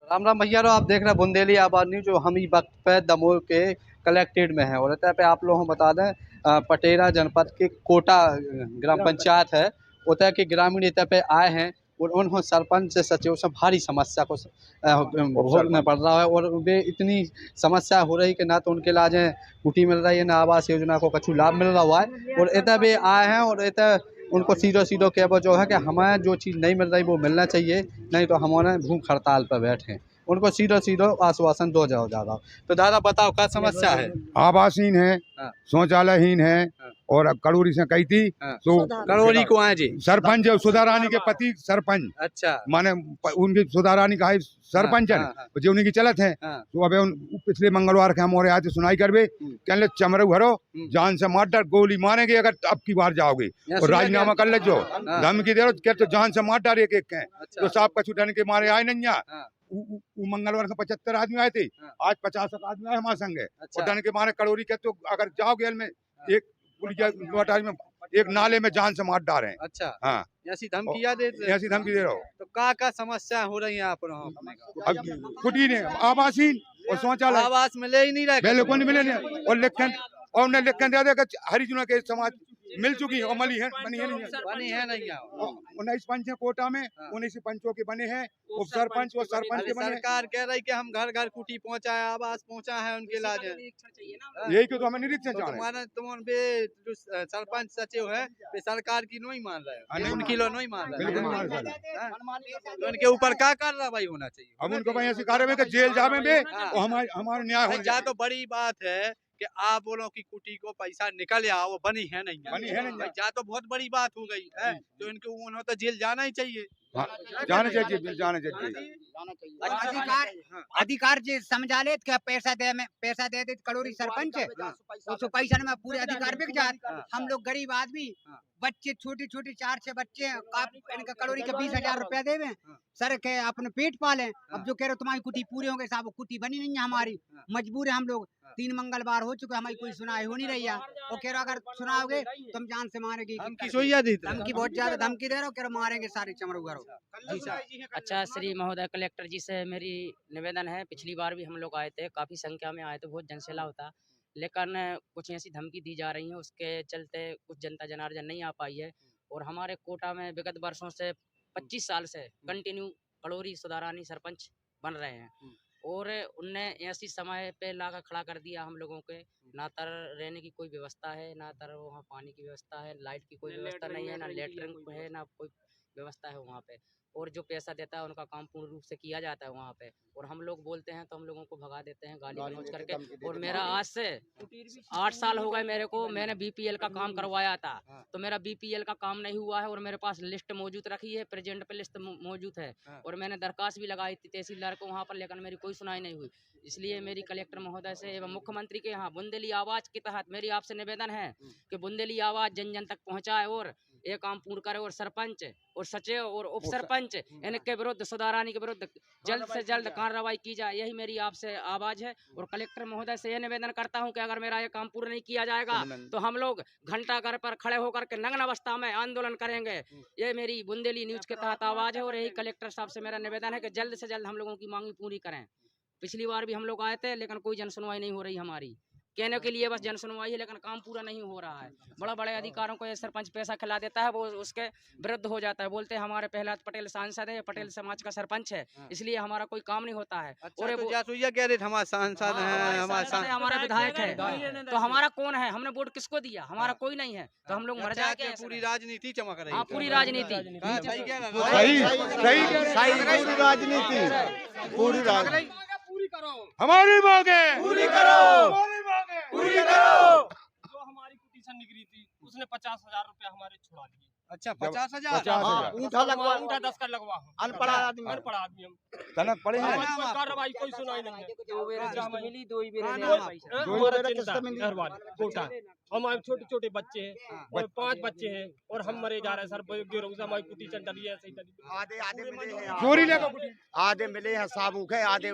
राम राम भैया रो, आप देख रहे हैं बुंदेली आबाद न्यूज जो हम ही वक्त पे दमोह के कलेक्टेड में है। और इतना पे आप लोगों को बता दें पटेरा जनपद के कोटा ग्राम पंचायत है। उतर के ग्रामीण इतना पे आए हैं और उन्होंने सरपंच से सचिव से भारी समस्या को भोगना पड़ रहा है। और वे इतनी समस्या हो रही कि ना तो उनके इलाज कुटी मिल रही है, ना आवास योजना को कछु लाभ मिल रहा है। और इतना वे आए हैं और इतना उनको सीधो सीधो कह जो है कि हमें जो चीज़ नहीं मिल रही वो मिलना चाहिए, नहीं तो हमारे भूख हड़ताल पर बैठे हैं। उनको सीधो सीधो आश्वासन दो जाओ दादा। तो दादा बताओ क्या समस्या है? आवासहीन है, हाँ। शौचालयहीन है। हाँ। और कड़ोरी से कही थी हाँ। तो कड़ोरी को आए जी सरपंच सुधा रानी के पति सरपंच, अच्छा माने उनकी सुधा रानी का सरपंच है, हाँ, हाँ, जो उनकी चलत है। हाँ। तो अब पिछले मंगलवार के हम और आए थे सुनाई करवे, कहने चमरू भरो जान से मार डर, गोली मारेंगे अगर अब की बार जाओगे और राजीनामा कर ले जो धमकी दे रहे तो जान से मार डाल एक है। तो साहब कछु डर के मारे आए नहीं यहाँ। मंगलवार से 75 आदमी आए थे, आज 50 आदमी आए हमारे संग। और डर के मारे कड़ोरी के तो अगर जाओगे में एक पुलिस में एक नाले में जान से मार डाले। अच्छा हाँ, ऐसी धमकियां ऐसी धमकी दे रहा हो। तो क्या समस्या हो रही है आप लोगों? कुटी ने आवासीन और शौचालय आवास मिले ही नहीं रहे, बिल्कुल नहीं मिले। और लिखन और उन्हें लिखन दे देगा हरिजनों के समाज मिल चुकी और मली है, बनी है नहीं। 19 पंच है कोटा में, 19 पंचों के बने हैं, उप सरपंच और सरपंच के बने। सरकार कह रही कि हम घर घर कुटी पहुंचा है, आवास पहुंचा है, उनके इलाज है। यही तो हमें निरीक्षण चाह रहे हैं। तुम सरपंच सचिव है सरकार की नहीं मान रहे हैं, उनकी लो नहीं मान रहे हैं, तो उनके ऊपर क्या कार्रवाई होना चाहिए? अब उनको भाई ऐसी कार्रवाई कि जेल जावे में और हमारा न्याय हो जाए। तो बड़ी बात है कि आप बोलो कि कुटी को पैसा निकल आओ, वो बनी है नहीं जा तो बहुत बड़ी बात हो गई है। तो इनको उन्होंने तो जेल जाना ही चाहिए। जाना चाहिए। अधिकार जी समझा ले क्या पैसा दे कड़ोरी सरपंच तो पैसा में पूरे अधिकार बिक जाते। हम लोग गरीब आदमी बच्चे छोटे 4-6 बच्चे हैं, इनका कड़ोरी के 20,000 रुपया देवे सर के अपने पेट पाले। अब जो कह रहे तुम्हारी कुटी पूरी होंगे साहब, कुटी बनी नहीं है हमारी, मजबूर है हम लोग। 3 मंगलवार हो चुके, हमारी कोई सुनाई हो नहीं रही है। वो कह रहा अगर सुनाओगे तुम जान से मारेगी। धमकी बहुत ज्यादा धमकी दे रहे हो, कह रहे मारेंगे सारे चमड़ू घरों। अच्छा, श्री महोदय कलेक्टर जी से मेरी निवेदन है, पिछली बार भी हम लोग आए थे, काफ़ी संख्या में आए थे, बहुत जनसैला होता, लेकिन कुछ ऐसी धमकी दी जा रही है, उसके चलते कुछ जनता जनार्दन नहीं आ पाई है। और हमारे कोटा में विगत वर्षों से 25 साल से कंटिन्यू कड़ोरी सुधा रानी सरपंच बन रहे हैं। और उनने ऐसी समय पे लाकर खड़ा कर दिया हम लोगों के, ना तर रहने की कोई व्यवस्था है, ना तर वहाँ पानी की व्यवस्था है, लाइट की कोई व्यवस्था नहीं है, ना लेटरिन है, ना कोई व्यवस्था है वहाँ पे। और जो पैसा देता है उनका काम पूर्ण रूप से किया जाता है वहाँ पे। और हम लोग बोलते हैं तो हम लोगों को भगा देते हैं गाली गलौज करके। और मेरा आज से 8 साल हो गए मेरे को, मैंने बीपीएल का काम करवाया था, तो मेरा बीपीएल का काम नहीं हुआ है। और मेरे पास लिस्ट मौजूद रखी है, प्रेजेंट पे लिस्ट मौजूद है। और मैंने दरखास्त भी लगाई थी तहसीलदार को वहाँ पर, लेकिन मेरी कोई सुनाई नहीं हुई। इसलिए मेरी कलेक्टर महोदय से एवं मुख्यमंत्री के यहाँ बुंदेली आवाज़ के तहत मेरी आपसे निवेदन है कि बुंदेली आवाज़ जन जन तक पहुँचाए और ये काम पूर्ण करे। और सरपंच और सचिव और उप सरपंच इनके विरुद्ध, सुधा रानी के विरुद्ध जल्द से जल्द कार्रवाई की जाए, यही मेरी आपसे आवाज़ है। और कलेक्टर महोदय से यह निवेदन करता हूं कि अगर मेरा ये काम पूर्ण नहीं किया जाएगा तो हम लोग घंटा घर पर खड़े होकर के नग्न अवस्था में आंदोलन करेंगे। ये मेरी बुंदेली न्यूज के तहत आवाज़ है। और यही कलेक्टर साहब से मेरा निवेदन है कि जल्द से जल्द हम लोगों की मांगी पूरी करें। पिछली बार भी हम लोग आए थे, लेकिन कोई जन सुनवाई नहीं हो रही हमारी, कहने के लिए बस जन सुनवाई है, लेकिन काम पूरा नहीं हो रहा है। बड़ा बड़े अधिकारों को ये सरपंच पैसा खिला देता है, वो उसके विरुद्ध हो जाता है। बोलते हैं हमारे प्रहलाद पटेल सांसद है, पटेल समाज का सरपंच है, इसलिए हमारा कोई काम नहीं होता है। और हमारा विधायक है, तो हमारा कौन है? हमने वोट किसको दिया? हमारा कोई नहीं है, तो हम लोग मर जाएंगे। पूरी राजनीति चमक रही है। हाँ, पूरी राजनीति हमारी मांगे पूरी करो। जो हमारी कुटीशन निकली थी उसने 50,000 रुपया हमारे छुड़ा लिए। अच्छा, 50,000 ऊँटा 10 का लगवा। अनपढ़ आदमी हम तनक पड़े हैं। कोई कार्रवाई कोई सुनाई नहीं है। कोटा हमारे छोटे बच्चे हैं और 5 बच्चे हैं और हम मरे जा रहे हैं सर। हमारी कुटीशन डली है, ऐसे आधे मिले हैं साबुक है, आधे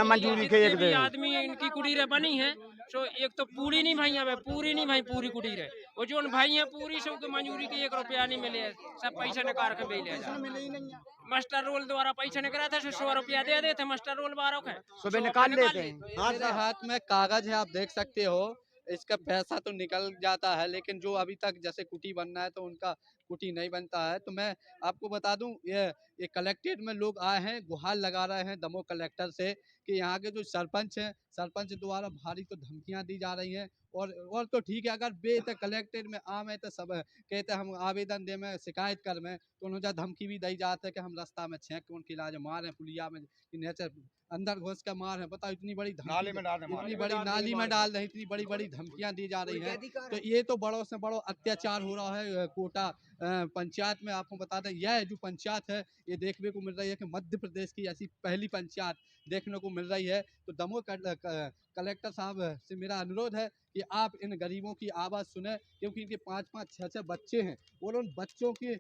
मंजूरी के एक आदमी इनकी कुटीरें बनी है। तो एक तो पूरी नहीं भाई, पूरी कुटीर है। और जो भाई है पूरी सब मंजूरी मजदूरी के 1 रुपया नहीं मिले, सब पैसे निकाल के भी ले जाए। मास्टर रोल द्वारा पैसे निकला था, 100 रुपया दे देते मास्टर रोल वालों के, सुबह निकाल लेते हैं। मेरे हाथ में कागज है, आप देख सकते हो, इसका पैसा तो निकल जाता है, लेकिन जो अभी तक जैसे कुटी बनना है तो उनका कुटी नहीं बनता है। तो मैं आपको बता दूं, ये कलेक्ट्रेट में लोग आए हैं, गुहार लगा रहे हैं दमोह कलेक्टर से कि यहाँ के जो सरपंच हैं, सरपंच द्वारा भारी तो धमकियां दी जा रही हैं। और तो ठीक है, अगर बेत कलेक्ट्रेट में आम है तो सब कहते हम आवेदन दे में शिकायत कर में, तो उन्होंने धमकी भी दी जाती है कि हम रास्ता में छेंक उनके इलाज मार हैं, पुलिया में नेचर अंदर घुस के मार है। बताओ, इतनी बड़ी नाले में डाल रहे हैं, इतनी बड़ी नाली में डाल रहे हैं, इतनी बड़ी बड़ी धमकियां दी जा रही हैं। तो ये तो बड़ों से बड़ो अत्याचार हो रहा है कोटा पंचायत में। आपको बता दें, यह जो पंचायत है, ये देखने को मिल रही है कि मध्य प्रदेश की ऐसी पहली पंचायत देखने को मिल रही है। तो दमोह कलेक्टर साहब से मेरा अनुरोध है कि आप इन गरीबों की आवाज़ सुने, क्योंकि इनके 5-5, 6-6 बच्चे हैं और उन बच्चों की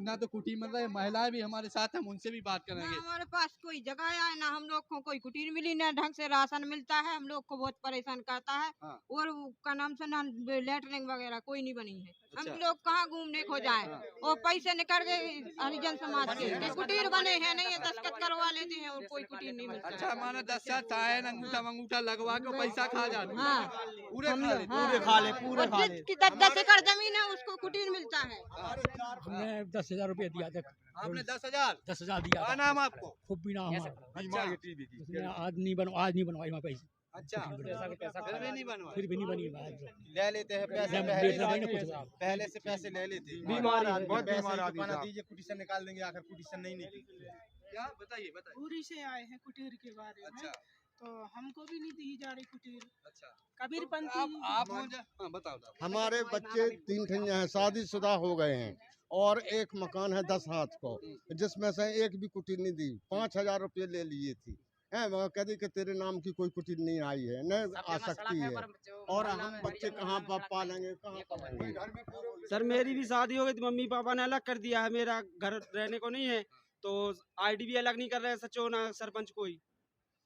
ना तो कुटी मिल रही है। महिलाएं भी हमारे साथ हैं, हम उनसे भी बात करेंगे। हमारे पास कोई जगह है ना, हम लोग को कोई कुटीर मिली ना, ढंग से राशन मिलता है, हम लोग को बहुत परेशान करता है। हाँ। और का नाम से ना लेटरिंग वगैरह कोई नहीं बनी है। अच्छा। हम लोग कहाँ घूमने को जाए, और पैसे निकल गए हरिजन समाज के कुटीर बने हैं नहीं है, दस्तखत करवा लेते हैं और कोई कुटीर नहीं मिलता। अच्छा, माना 10 साल अंगूठा लगवा के पैसा खा जाते हैं। हाँ, पूरे खा लेते हैं। और जिसकी 10 एकड़ जमीन है उसको कुटीर मिलता है। हमने 10,000 रुपया दिया था। आपने 10,000 दिया क्या था। नाम आपको? खूब भी नाम अच्छा। उसने आज नहीं बनवाई वहाँ पैसे। अच्छा, फिर भी नहीं बनवा। फिर भी नहीं बनी ले लेते हैं पैसे, पहले से पैसे ले लेते हैं। बीमारी है। बहुत बीमार आदमी दीजिए, कुटिशन निकाल देंगे, आखिर कुटिशन नहीं निकली। क्या बताइए बताइए। पूरी से आए हैं कुटीर के बारे में। अच्छा तो हमको भी नहीं दी जा रही कुटीर। अच्छा, कबीरपंथी आप हो जा। हाँ, बताओ। हमारे बच्चे 3 ठिंजा हैं, शादीशुदा हो गए हैं, और एक मकान है 10 हाथ को, जिसमें से एक भी कुटीर नहीं दी। 5,000 रुपये ले लिए थी, मगर कह दी कि तेरे नाम की कोई कुटीर नहीं आई है, न आ सकती है, और हम बच्चे कहाँ पालेंगे, कहाँ पालेंगे। सर मेरी भी शादी हो गई थी, मम्मी पापा ने अलग कर दिया है, मेरा घर रहने को नहीं है, तो आईडी भी अलग नहीं कर रहे हैं सचो ना सरपंच कोई।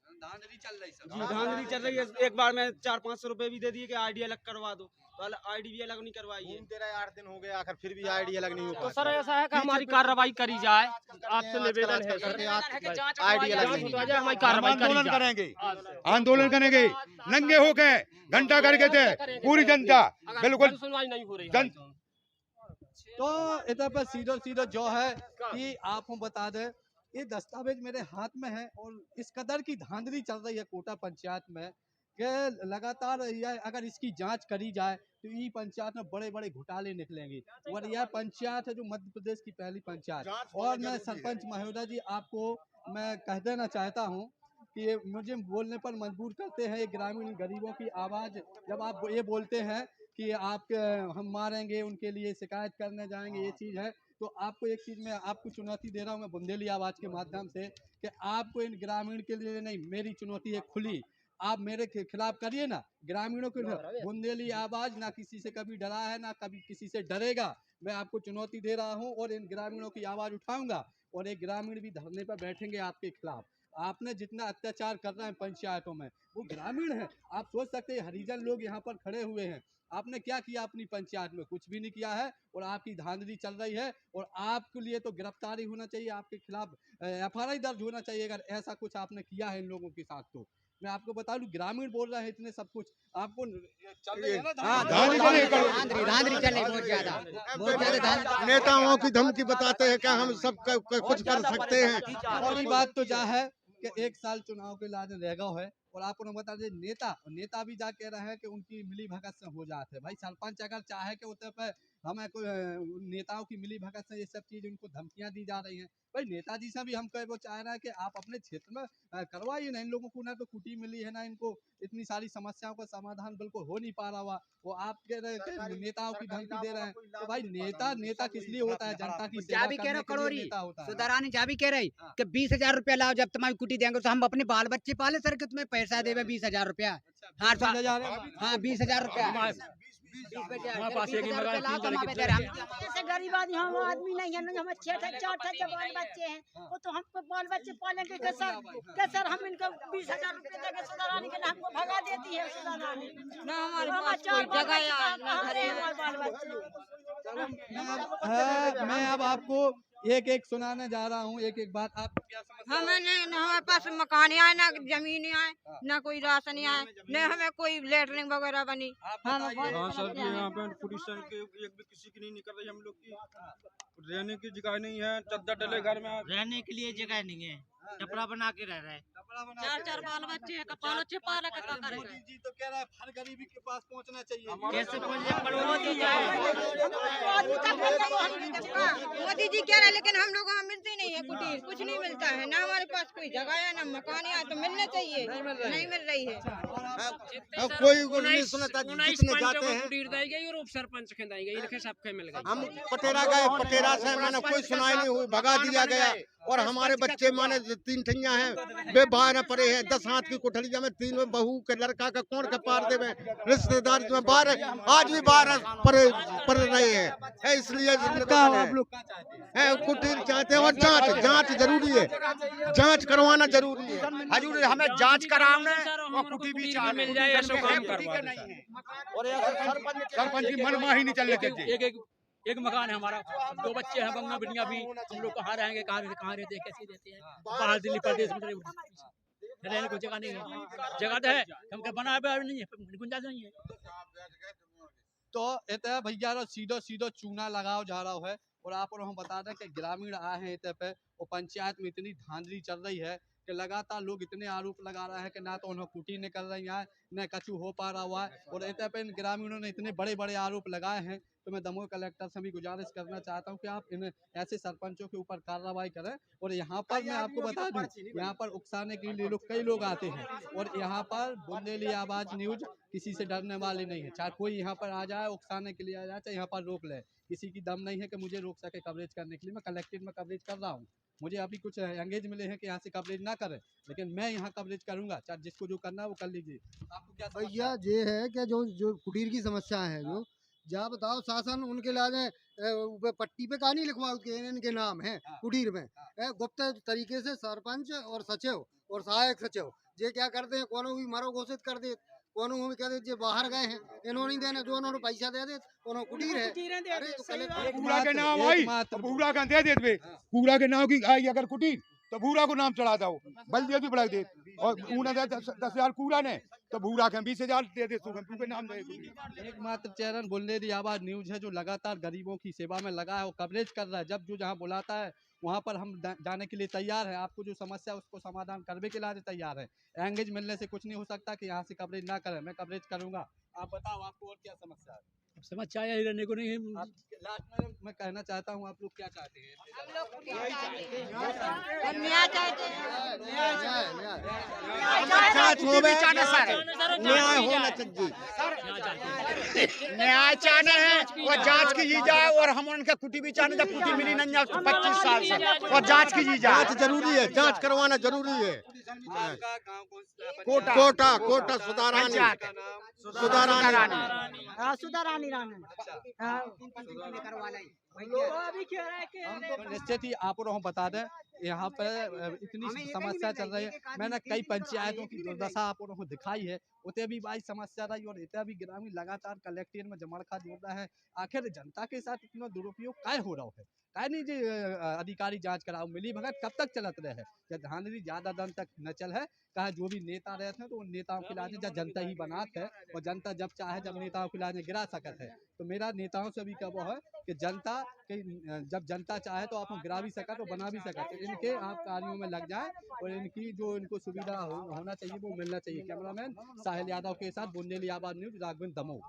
धांधली चल रही जी धांधली चल रही है। एक बार मैं 400-500 रुपए भी दे दिए कि आईडी अलग करवा दो, तो आईडी भी अलग नहीं करवाई है। घूमते रहे 8 दिन हो गए, आखिर फिर भी आईडी अलग नहीं हो तो पाई। सर ऐसा है कि हमारी कार्रवाई करी जाए, आपसे निवेदन है सर, आईडी अलग नहीं तो हमारी कार्रवाई आंदोलन करेंगे, आंदोलन करेंगे, नंगे होके घंटा करके थे पूरी जनता, बिल्कुल सुनवाई नहीं हो रही। तो इधर पर सीधो जो है कि आपको बता दें, ये दस्तावेज मेरे हाथ में है और इस कदर की धांधली चल रही है कोटा पंचायत में कि लगातार यह अगर इसकी जांच करी जाए तो ये पंचायत में बड़े बड़े घोटाले निकलेंगे। और यह पंचायत है जो मध्य प्रदेश की पहली पंचायत। और मैं सरपंच महोदय जी, आपको मैं कह देना चाहता हूँ कि ये मुझे बोलने पर मजबूर करते हैं। ये ग्रामीण गरीबों की आवाज़ जब आप ये बोलते हैं कि आप हम मारेंगे, उनके लिए शिकायत करने जाएंगे, ये चीज़ है, तो आपको एक चीज़ में आपको चुनौती दे रहा हूँ मैं बुंदेली आवाज़ के माध्यम से कि आपको इन ग्रामीण के लिए नहीं, मेरी चुनौती है खुली, आप मेरे खिलाफ करिए ना, ग्रामीणों के बुंदेली आवाज़ ना किसी से कभी डरा है ना कभी किसी से डरेगा। मैं आपको चुनौती दे रहा हूँ और इन ग्रामीणों की आवाज़ उठाऊंगा और एक ग्रामीण भी धरने पर बैठेंगे आपके खिलाफ। आपने जितना अत्याचार कर रहे हैं पंचायतों में, वो ग्रामीण है। आप सोच सकते हैं हरिजन लोग यहाँ पर खड़े हुए हैं, आपने क्या किया अपनी पंचायत में? कुछ भी नहीं किया है और आपकी धांधली चल रही है और आपके लिए तो गिरफ्तारी होना चाहिए, आपके खिलाफ FIR दर्ज होना चाहिए अगर ऐसा कुछ आपने किया है इन लोगों के साथ। तो मैं आपको बता दूं, ग्रामीण बोल रहे हैं इतने सब कुछ आपको चल रही है ना धांधली चल रही बहुत ज्यादा। नेताओं की धमकी बताते हैं कि हम सब कुछ कर सकते हैं। और ये बात तो जा है कि 1 साल चुनाव के लाने रह गए है और आपको बता दें नेता भी जा कह रहे हैं कि उनकी मिली भगत से हो जाते हैं। भाई सरपंच अगर चाहे कि उतर पे हमें कोई नेताओं की मिली भगत से ये सब चीज उनको धमकियां दी जा रही हैं, भाई नेताजी से भी हम कहे वो चाह रहे हैं कि आप अपने क्षेत्र में करवाइए ना। इन लोगों को ना तो कुटी मिली है ना इनको इतनी सारी समस्याओं का समाधान बिल्कुल हो नहीं पा रहा हुआ, वो आप कह रहे हैं नेताओं की धमकी दे रहे हैं। तो भाई नेता किस लिए होता है? जनता की सेवा करने के लिए नेता होता है। सुधारानी जा भी कह रही कि 20,000 रुपया लाओ, जब तुम्हारी कुटी देंगे तो हम अपने बाल बच्चे पाले सर, कि तुम्हें पैसा देवे 20,000 रुपया। हाँ 20,000 रुपया हमारे पास एक ही मकान 3 तरह जैसे गरीब आदमी हम आदमी नहीं है ना, हम 6 जवान बच्चे हैं, वो तो हमको बाल बच्चे पालेंगे कैसर हम इनको 20,000 रुपए देके सुधारानी के लिए हमको भगा देती है सुधारानी ना हमारे पास कोई जगह या ना घर है। बाल बच्चे मैं अब आपको एक एक सुनाने जा रहा हूँ, एक एक बात। आप क्या समझते हमें नहीं, ना हमारे पास मकान आए, ना जमीन आए, ना कोई राशन आए, न हमें कोई लेटरिंग वगैरह बनी। हम सर जी यहाँ पे पुलिस के एक भी किसी की नहीं निकल रही, हम लोग की रहने की जगह नहीं है, चद्दर डले घर में रहने के लिए जगह नहीं है, टपरा बना के रह रहे हैं। 4 बाल बच्चे हैं, कपाल पाला का करेगा। मोदी जी तो कह रहा है हर गरीबी के पास पहुँचना चाहिए। कैसे मोदी मोदी जी कह रहे हैं, लेकिन हम लोगों को मिलती नहीं है कुटीर, कुछ नहीं मिलता है, ना हमारे पास कोई जगह है, ना मकान है, तो मिलना चाहिए, नहीं मिल रही है। कोई कुछ नहीं सुनता, जितने जाते हैं कुटीर दी गई और उप सरपंच के दी गई, इनके सबके मिल गई। हम पटेरा गए, पटेरा से मैंने कोई सुनाई नहीं हुई, भगा दिया गया। और हमारे बच्चे माने 3 ठैया हैं, बेबार पड़े हैं, 10 हाथ की कुठलिया में 3 बहू के लड़का का कौन के पार देवे, रिश्तेदार में बाहर आज भी बाहर पड़ रहे हैं। इसलिए आप लोग क्या चाहते हैं? कुटीर चाहते हैं, और जांच जरूरी है, जांच करवाना जरूरी है। हजूर हमें जांच कराने और कुटी भी मिल जाए, ऐसा काम करवा और सरपंच की मनमाही नहीं चलने चाहिए। एक मकान है हमारा, 2 बच्चे हैं, बंगा बिटिया भी। हम लोग कहाँ रहेंगे, कहाँ रहते हैं, कैसे रहते हैं? बाहर दिल्ली प्रदेश में रहने को जगह नहीं है। जगह तो है, हम क्या बनाया हुआ नहीं है, गुंजाइश नहीं है। तो इतना भैया सीधो सीधो चूना लगाओ जा रहा है। और आप और हम बता दें कि ग्रामीण आए हैं इतने पे, और पंचायत में इतनी धांधली चल रही है कि लगातार लोग इतने आरोप लगा रहे हैं कि ना तो उन्हें कुटी निकल रही है, न कछु हो पा रहा हुआ है। और इतने पे इन ग्रामीणों ने इतने बड़े बड़े आरोप लगाए हैं। तो मैं दमोह कलेक्टर से भी गुजारिश करना चाहता हूं कि आप इन ऐसे सरपंचों के ऊपर कार्रवाई करें। और यहाँ पर मैं आपको बता दूं, यहाँ पर उकसाने के लिए कई लोग आते हैं, और यहाँ पर बुंदेली आवाज न्यूज किसी से डरने वाली नहीं है। चाहे कोई यहाँ पर आ जाए, उकसाने के लिए आ जाए, चाहे यहाँ पर रोक ले, किसी की दम नहीं है कि मुझे रोक सके कवरेज करने के लिए। मैं कलेक्टेड में कवरेज कर रहा हूँ, मुझे अभी कुछ एंगेज मिले हैं कि यहाँ से कवरेज ना करें, लेकिन मैं यहाँ कवरेज करूंगा। चाहे जिसको जो करना है वो कर लीजिए। आपको क्या भैया ये है कि जो कुटीर की समस्या है, जो जा बताओ शासन उनके लाने पट्टी पे कहानी लिखवाओ के इनके नाम है कुटीर में। गुप्त तरीके से सरपंच और सचिव और सहायक सचिव ये क्या करते हैं, कोनो भी मरो घोषित कर दे, कोनो भी कह दे बाहर गए हैं, इन्होंने नहीं देने, जो उन्होंने पैसा दे दे, उन्होंने कुटीर है। अरे तो पूरा के नाम आई तो पूरा का दे दे, पूरा के नाम की आई अगर कुटीर तो भूरा को नाम चढ़ा दो, बल्दिया की बढ़ा दे। और ऊना दे 10,000 पूरा ने तो भूरा के 20,000 दे दे, तू के नाम दे। एकमात्र चैनल बुंदेली आवाज न्यूज है जो लगातार गरीबों की सेवा में लगा है और कवरेज कर रहा है। जब जो जहां बुलाता है वहां पर हम जाने के लिए तैयार है। आपको जो समस्या है उसको समाधान करने के लिए तैयार है। एंगेज मिलने से कुछ नहीं हो सकता कि यहाँ से कवरेज ना करें, मैं कवरेज करूंगा। आप बताओ, आपको और क्या समस्या है? समस्या है रहने को नहीं है। लास्ट में मैं कहना चाहता हूँ, आप लोग क्या चाहते हैं? हम लोग न्याय चाहते हैं, न्याय होना चाहिए, न्याय चाहते हैं और जांच की जाए। और हम उनके कुटी भी चाहते, जब कुटी मिली नहीं 25 साल से, और जांच की जाए। जांच जरूरी है, जांच करवाना जरूरी है। कोटा कोटा कोटा सुधारानी सुधारानी रानी निश्चित ही आप और हम बता दें, यहाँ पे इतनी समस्या चल रही है। मैंने कई पंचायतों की दुर्दशा आप और हम दिखाई है, उतने भी भाई समस्या रही और इतना भी ग्रामीण लगातार कलेक्टेड में जमड़खा जोड़ रहा है। आखिर जनता के साथ इतना दुरुपयोग काय हो रहा है? काय नहीं जी अधिकारी जांच कराओ, मिली भगत कब तक चलत रहे? जब धांधली ज्यादा दिन तक न चल है, कहा जो भी नेता रहते हैं तो उन नेताओं के लाने जब जनता ही बनात है, और जनता जब चाहे जब नेताओं के लाने गिरा सकत है। तो मेरा नेताओं से भी कहो है कि जनता के जब जनता चाहे तो आप गिरा भी सकत और बना भी सकत। इनके आप कार्यों में लग जाए और इनकी जो इनको सुविधा होना चाहिए वो मिलना चाहिए। कैमरामैन साहिल यादव के साथ बुंदेली आवाज न्यूज, राघवेंद्र दमोह।